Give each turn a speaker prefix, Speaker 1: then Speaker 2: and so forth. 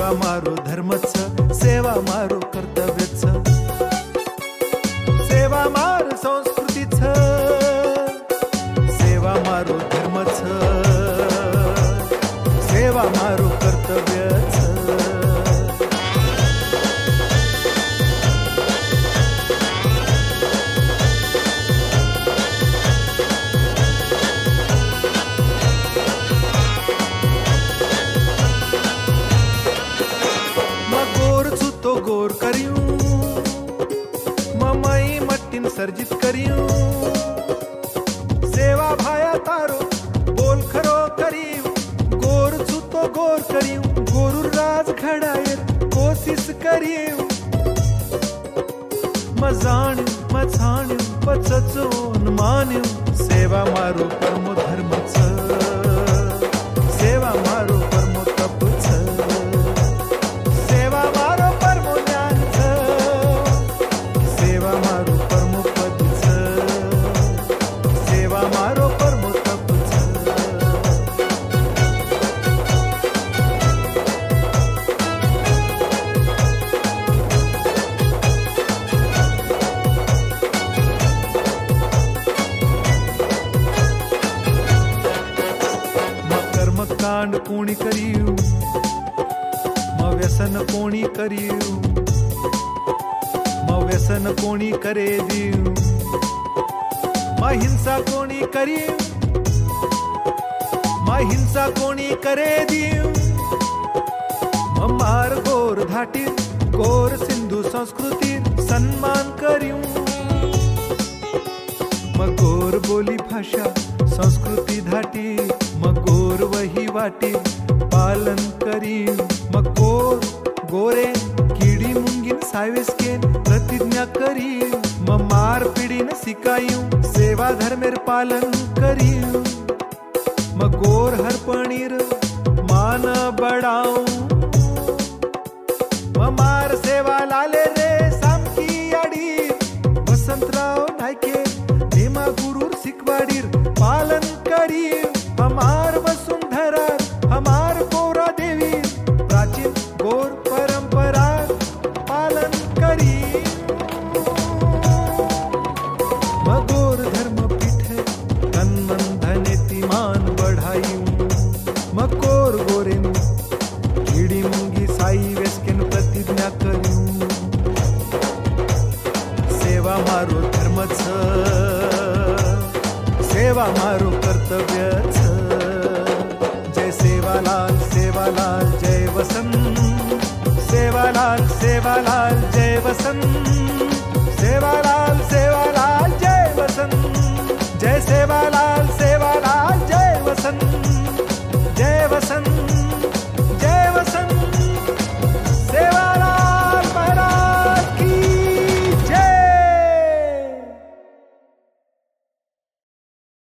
Speaker 1: सेवा मारो धर्मच, सेवा मारो कर्तव्यच, सेवा मार संस्कृतीच, सेवा मारो धर्मच, सेवा मारो कर्तव्यच. गोर करियूं ममई मट्टिन सर्जित करियूं, सेवा भाया तारो बोल खरो करियूं, गोर छूतो गोर करियूं, गोरु राज घडायर कोशिश करियूं, मजाण्यूं मछाण्यूं पचचोन मान्यूं, सेवा मारो परमो धर्मच, सेवा मारो परमो तपच, सेवा मारो कांड कोणी करियूं, व्यसन कोणी करियूं, व्यसन कोणी करे दियूं, हिंसा कोणी करियूं, हिंसा कोणी करे दियूं, मार गोर धाटीर गोर सिंधू संस्कृतीर सन्मान करियूं, गोर बोली भाषा संस्कृती धाटी, गोर वही वाटी पालन करी, गोर गोरे कीड़ी मुंगिन सावेस्केन प्रतिज्ञा करी, मार पीड़ीन सिकायूं सेवा धर्मेर पालन करी, गोर हर पणीर मान बढ़ाऊं, मार सेवा लाले रे सामकी आडीर, वसंतराव नायके नेमा गुरुर शिकवाडीर पालन करी, हमार वसुंधरा हमार गौरा देवी प्राचीन गौर परंपरा पालन करी, गौर धर्म पीठे तन मन धनेती मान बढ़ायूं, गौर गोरेन कीड़ी मुंगी साई वेस्केन प्रतिज्ञा करूं, सेवा मारो धर्मच, सेवा मारो कर्तव्यच, जय सेवालाल सेवालाल जय वसंत, सेवालाल सेवालाल जय वसंत.